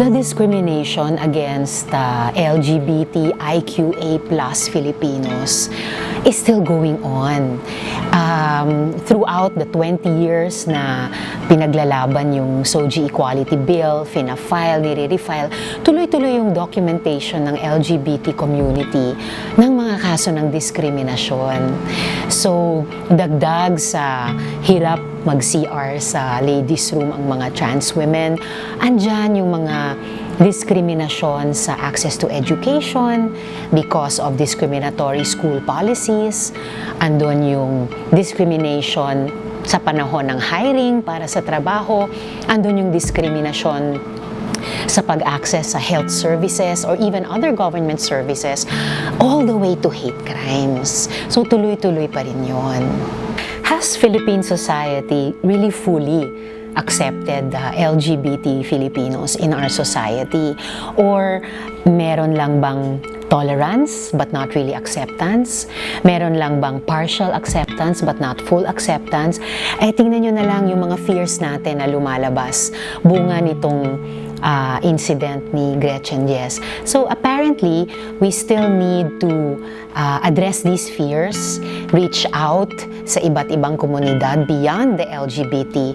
The discrimination against LGBTIQA+ Filipinos is still going on. Throughout the 20 years na pinaglalaban yung SOGIE Equality Bill, fina-file, nire-refile, tuloy-tuloy yung documentation ng LGBT community ng mga kaso ng diskriminasyon. So, dagdag sa hirap mag-CR sa ladies room ang mga trans women, andyan yung mga diskriminasyon sa access to education because of discriminatory school policies, andun yung discrimination sa panahon ng hiring para sa trabaho, andun yung discriminasyon sa pag-access sa health services or even other government services, all the way to hate crimes. So tuloy-tuloy pa rin yun. Has Philippine society really fully accepted LGBT Filipinos in our society? Or meron lang bang tolerance but not really acceptance? Meron lang bang partial acceptance but not full acceptance? Tingnan nyo na lang yung mga fears natin na lumalabas bunga nitong incident ni Gretchen Yes. So apparently, we still need to address these fears, reach out sa iba't ibang komunidad beyond the LGBT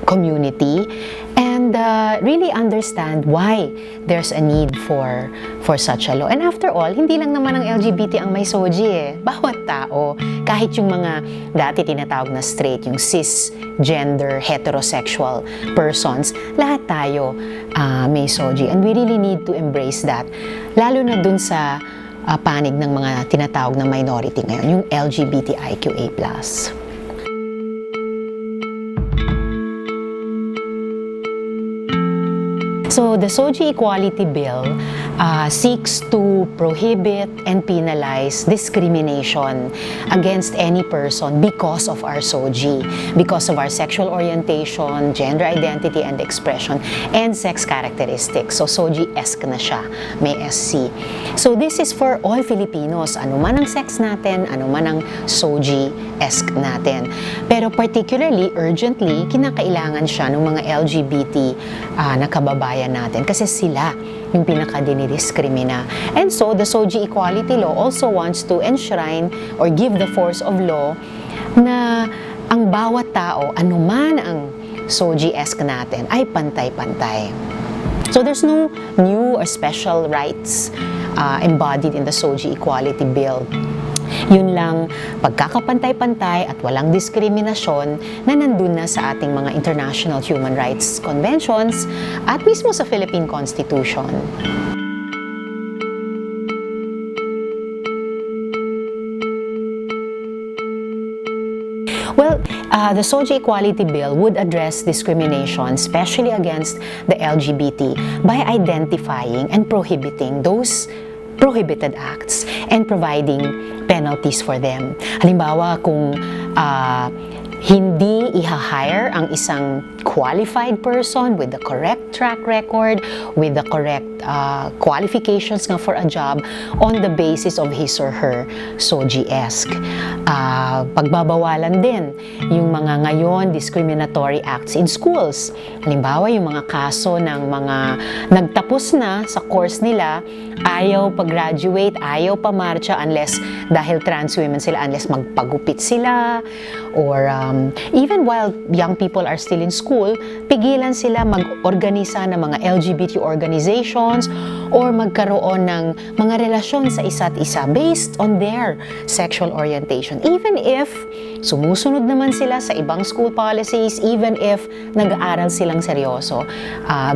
community, and really understand why there's a need for such a law. And after all, hindi lang naman ang LGBT ang may SOGIE eh. Bawat tao, kahit yung mga dati tinatawag na straight, yung cisgender, heterosexual persons, lahat tayo may SOGIE. And we really need to embrace that. Lalo na dun sa panig ng mga tinatawag na minority ngayon, yung LGBTIQA+. So, the SOGIE Equality Bill seeks to prohibit and penalize discrimination against any person because of our SOGIE, because of our sexual orientation, gender identity and expression, and sex characteristics. So, SOGIE-esque na siya, may SC. So, this is for all Filipinos, ano man ang sex natin, ano man ang SOGIE-esque natin. Pero particularly, urgently, kinakailangan siya ng mga LGBT na kababayan natin kasi sila yung pinaka-dinidiskrimina. And so, the SOGIE Equality Law also wants to enshrine or give the force of law na ang bawat tao, anuman ang SOGIE-esque natin, ay pantay-pantay. So, there's no new or special rights embodied in the SOGIE Equality Bill. Yun lang, pagkakapantay-pantay at walang diskriminasyon na nandun na sa ating mga international human rights conventions at mismo sa Philippine Constitution. Well, the SOGIE Equality Bill would address discrimination, especially against the LGBT, by identifying and prohibiting those prohibited acts and providing penalties for them. Halimbawa, kung hindi i-hire ang isang qualified person with the correct track record, with the correct qualifications nga for a job on the basis of his or her SOGIE-esque. Pagbabawalan din yung mga ngayon discriminatory acts in schools. Halimbawa, yung mga kaso ng mga nagtapos na sa course nila, ayaw pag-graduate, ayaw pa-marcha unless dahil trans women sila, unless magpagupit sila, or even while young people are still in school, pigilan sila mag-organisa ng mga LGBT organizations or magkaroon ng mga relasyon sa isa't isa based on their sexual orientation. Even if sumusunod naman sila sa ibang school policies, even if nag-aaral silang seryoso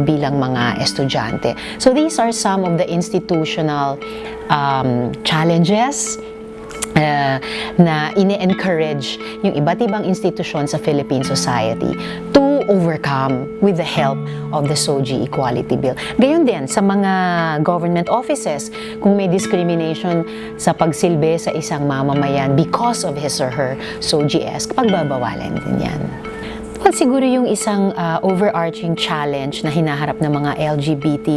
bilang mga estudyante. So these are some of the institutional challenges na ine-encourage yung iba't ibang institusyon sa Philippine society to overcome with the help of the SOGIE Equality Bill. Gayon din sa mga government offices, kung may discrimination sa pagsilbi sa isang mamamayan because of his or her SOGIE-esque, pagbabawalan din yan. Well, siguro yung isang overarching challenge na hinaharap ng mga LGBT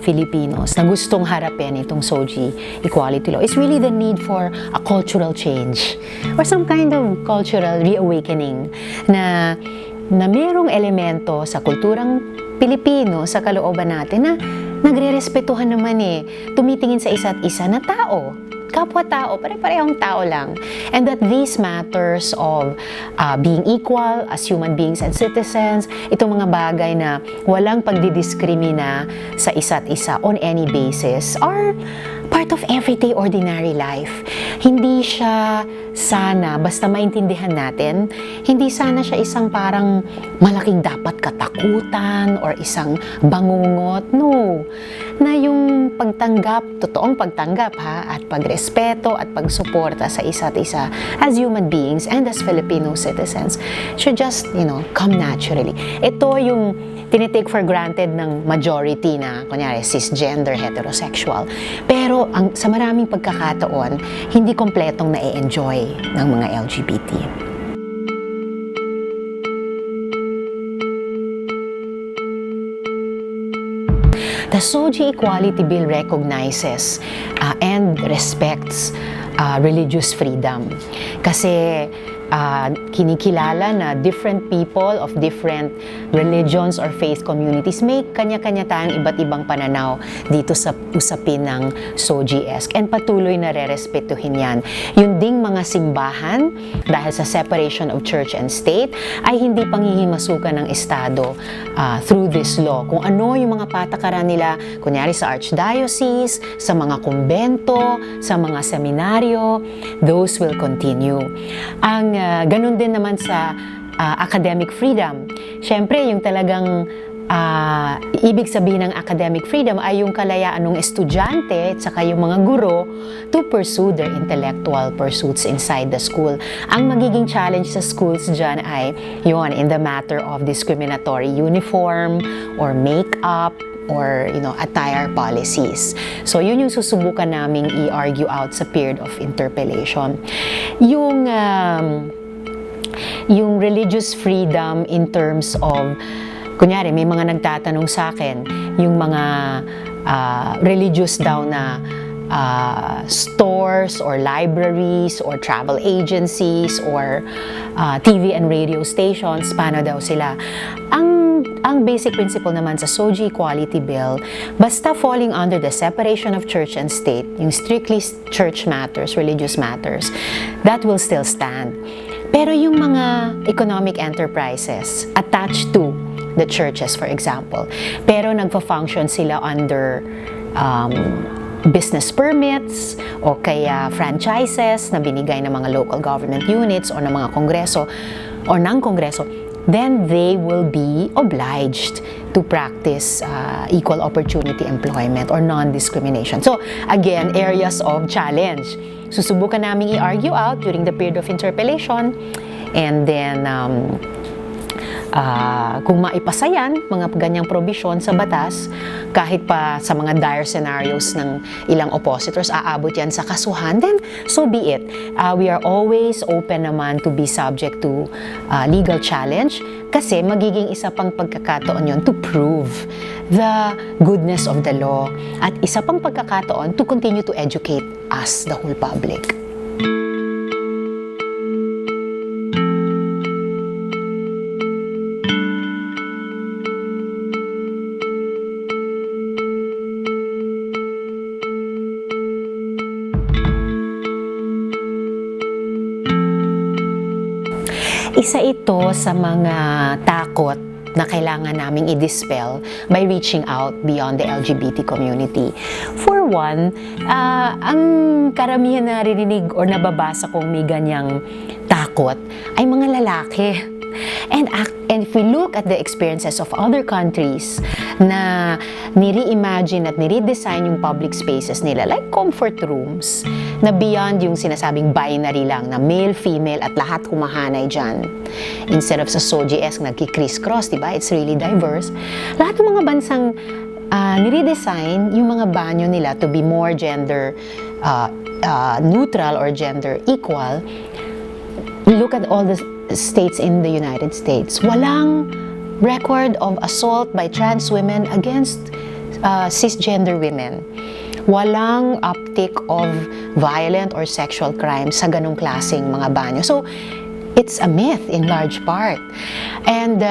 Filipinos na gustong harapin itong SOGIE Equality Law is really the need for a cultural change or some kind of cultural reawakening na merong elemento sa kulturang Pilipino sa kalooban natin na nagre-respetuhan naman tumitingin sa isa't isa na tao, kapwa-tao, pare-parehong tao lang. And that these matters of being equal as human beings and citizens, itong mga bagay na walang pagdidiskrimina sa isa't isa on any basis, are part of everyday ordinary life. Hindi siya sana, basta maintindihan natin, hindi sana siya isang parang malaking dapat katakutan or isang bangungot. No. Na yung pagtanggap, totoong pagtanggap at pagrespeto at pagsuporta sa isa't isa as human beings and as Filipino citizens should just, come naturally. Ito yung tinitake for granted ng majority na, kunyari, cisgender, heterosexual. Pero sa maraming pagkakataon, hindi kompletong na-enjoy ng mga LGBT. The SOGIE Equality Bill recognizes and respects religious freedom. Kasi kinikilala na different people of different religions or faith communities may kanya-kanya tayong iba't ibang pananaw dito sa usapin ng SOGIE-esque, and patuloy na re-respetuhin yan. Yung ding mga simbahan, dahil sa separation of church and state, ay hindi panghihimasukan ng Estado through this law. Kung ano yung mga patakaran nila, kunyari sa archdiocese, sa mga kumbento, sa mga seminaryo, those will continue. Ganun din naman sa academic freedom. Siyempre, yung talagang ibig sabihin ng academic freedom ay yung kalayaan ng estudyante at saka yung mga guro to pursue their intellectual pursuits inside the school. Ang magiging challenge sa schools dyan ay yun, in the matter of discriminatory uniform or makeup or attire policies. So yun yung susubukan naming i-argue out sa period of interpellation. Yung religious freedom in terms of, kunyari may mga nagtatanong sa akin, yung mga religious daw na stores or libraries or travel agencies or TV and radio stations, paano daw sila? Ang basic principle naman sa SOGIE Equality Bill, basta falling under the separation of church and state, yung strictly church matters, religious matters, that will still stand. Pero yung mga economic enterprises attached to the churches, for example, pero nagfa-function sila under business permits o kaya franchises na binigay ng mga local government units o ng mga kongreso o ng kongreso, then they will be obliged to practice equal opportunity employment or non-discrimination. So, again, areas of challenge. Susubukan namin i-argue out during the period of interpellation, and then kung maipasa yan, mga ganyang provision sa batas, kahit pa sa mga dire scenarios ng ilang oppositors, aabot yan sa kasuhan, then so be it. We are always open naman to be subject to legal challenge, kasi magiging isa pang pagkakataon yun to prove the goodness of the law, at isa pang pagkakataon to continue to educate us, the whole public. Isa ito sa mga takot na kailangan naming i-dispel by reaching out beyond the LGBT community. For one, ang karamihan na narinig or nababasa kong may ganyang takot ay mga lalaki. And if we look at the experiences of other countries na nire-imagine at nire-design yung public spaces nila, like comfort rooms, na beyond yung sinasabing binary lang, na male, female, at lahat humahanay dyan. Instead of sa SOGIE-esque, nagki-criss-cross, diba? It's really diverse. Lahat ng mga bansang nire-design yung mga banyo nila to be more gender neutral or gender equal. Look at all the states in the United States. Walang record of assault by trans women against cisgender women. Walang uptick of violent or sexual crimes sa ganong klaseng mga banyo. So, it's a myth in large part. And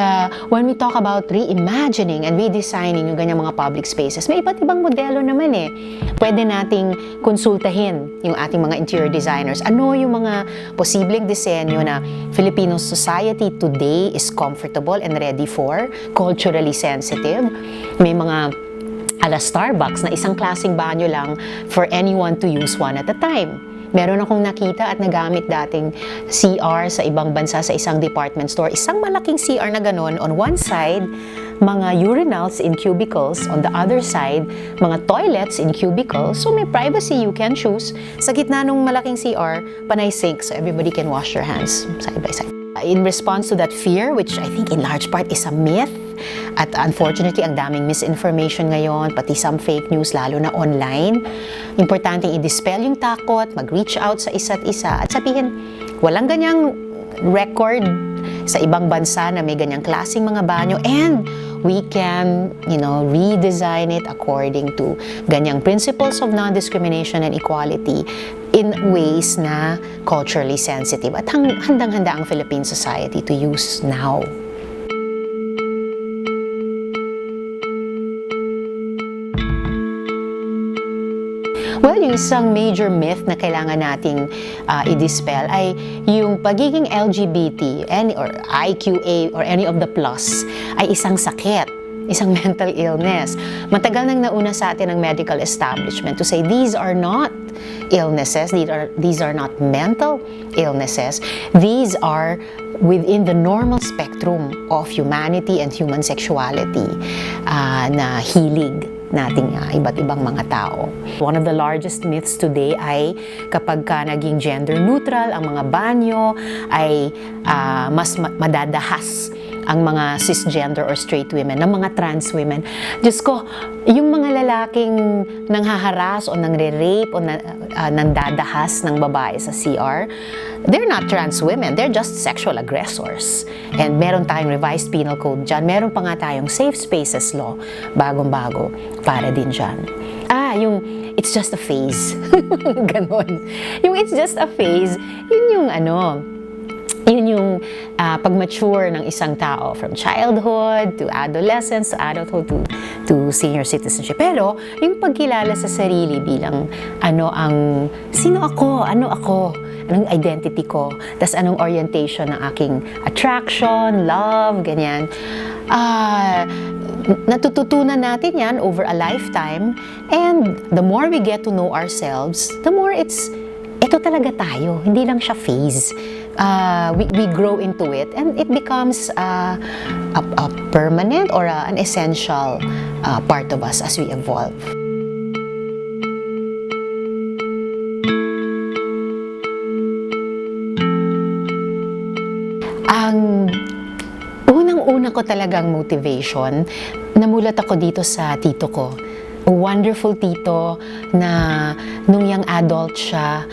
when we talk about reimagining and redesigning yung ganyang mga public spaces, may iba't ibang modelo naman eh. Pwede nating konsultahin yung ating mga interior designers. Ano yung mga posibleng disenyo na Filipino society today is comfortable and ready for, culturally sensitive. May mga ala Starbucks na isang klaseng banyo lang for anyone to use one at a time. Meron akong nakita at nagamit dating CR sa ibang bansa sa isang department store. Isang malaking CR na ganon. On one side, mga urinals in cubicles. On the other side, mga toilets in cubicles. So may privacy, you can choose. Sa gitna ng malaking CR, panay sink so everybody can wash their hands side by side. In response to that fear, which I think in large part is a myth, at unfortunately, ang daming misinformation ngayon, pati some fake news, lalo na online. Importanteng i-dispel yung takot, mag-reach out sa isa't isa, at sabihin, walang ganyang record sa ibang bansa na may ganyang klaseng mga banyo, and we can, redesign it according to ganyang principles of non-discrimination and equality in ways na culturally sensitive at handang-handa ang Philippine society to use now. Well, yung isang major myth na kailangan nating i-dispel ay yung pagiging LGBT or IQA or any of the plus ay isang sakit, isang mental illness. Matagal nang nauna sa atin ang medical establishment to say these are not illnesses, these are not mental illnesses, these are within the normal spectrum of humanity and human sexuality na hilig nating iba't ibang mga tao. One of the largest myths today ay kapag ka naging gender neutral ang mga banyo ay mas madadahas ang mga cisgender or straight women, ng mga trans women. Diyos ko, yung mga lalaking nanghaharas o nangre-rape o nandadahas ng babae sa CR, they're not trans women, they're just sexual aggressors. And meron tayong revised penal code dyan, meron pa nga tayong safe spaces law, bagong-bago, para din dyan. Yung it's just a phase. Ganon. Yung it's just a phase, yun yung pag-mature ng isang tao from childhood to adolescence to adulthood to senior citizenship. Pero yung pagkilala sa sarili bilang sino ako, anong identity ko, tas anong orientation ng aking attraction, love, ganyan. Natututunan natin yan over a lifetime, and the more we get to know ourselves, the more ito talaga tayo, hindi lang siya phase. We grow into it and it becomes a permanent or an essential part of us as we evolve. Ang unang-una ko talagang motivation, namulat ako dito sa tito ko. A wonderful tito na nung young adult siya,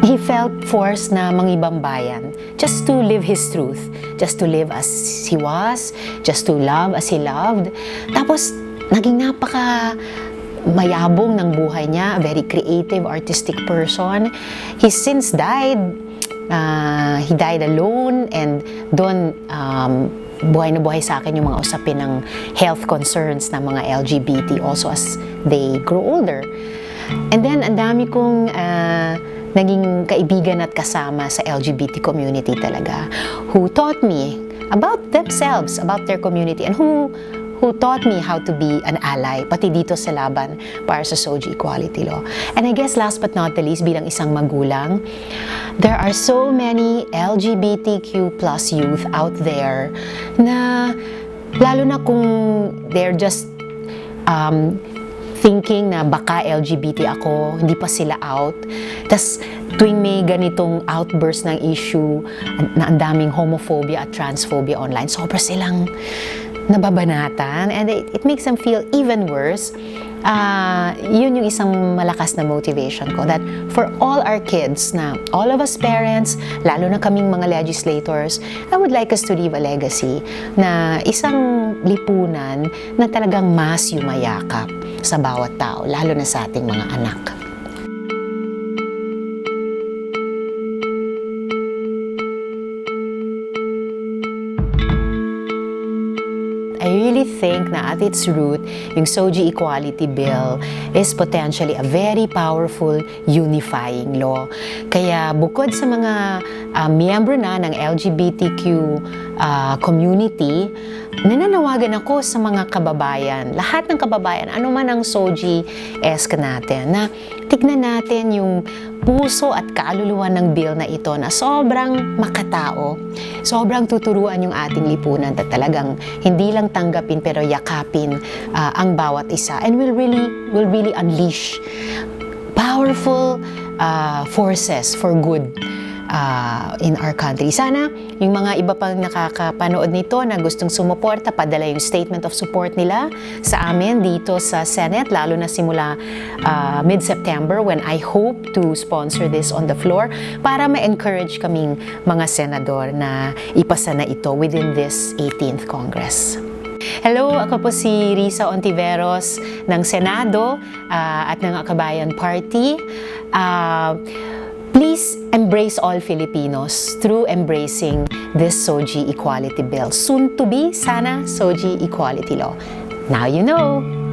he felt forced na mangibang bayan just to live his truth, just to live as he was, just to love as he loved. Tapos, naging napaka mayabong ng buhay niya, a very creative, artistic person. He since died. He died alone, and doon buhay na buhay sa akin yung mga usapin ng health concerns ng mga LGBT also as they grow older. And then, ang dami kong naging kaibigan at kasama sa LGBT community talaga, who taught me about themselves, about their community, and who taught me how to be an ally, pati dito sa laban para sa SOGIE equality law. And I guess last but not the least, bilang isang magulang, there are so many LGBTQ plus youth out there na, lalo na kung they're just thinking na baka LGBT ako, hindi pa sila out. Tas tuwing may ganitong outburst ng issue na ang daming homophobia at transphobia online, sobra silang nababanatan, and it makes them feel even worse. Yun yung isang malakas na motivation ko, that for all our kids, na all of us parents, lalo na kaming mga legislators, I would like us to leave a legacy na isang lipunan na talagang mas yumayakap sa bawat tao, lalo na sa ating mga anak. think na at its root, yung SOGIE Equality Bill is potentially a very powerful unifying law. Kaya bukod sa mga miyembro na ng LGBTQ community, nananawagan ako sa mga kababayan, lahat ng kababayan, ano man ang SOGIE-esque natin, na tignan natin yung puso at kaluluwa ng bill na ito na sobrang makatao, sobrang tuturuan yung ating lipunan at talagang hindi lang tanggapin pero yakapin ang bawat isa, and will really unleash powerful forces for good in our country. Sana yung mga iba pang nakakapanood nito na gustong sumuporta, padala yung statement of support nila sa amin dito sa Senate, lalo na simula mid-September when I hope to sponsor this on the floor para ma-encourage kaming mga senador na ipasa na ito within this 18th Congress. Hello, ako po si Risa Hontiveros ng Senado at ng Akabayan Party. Please embrace all Filipinos through embracing this SOGIE Equality Bill. Soon to be, sana, SOGIE Equality Law. Now you know!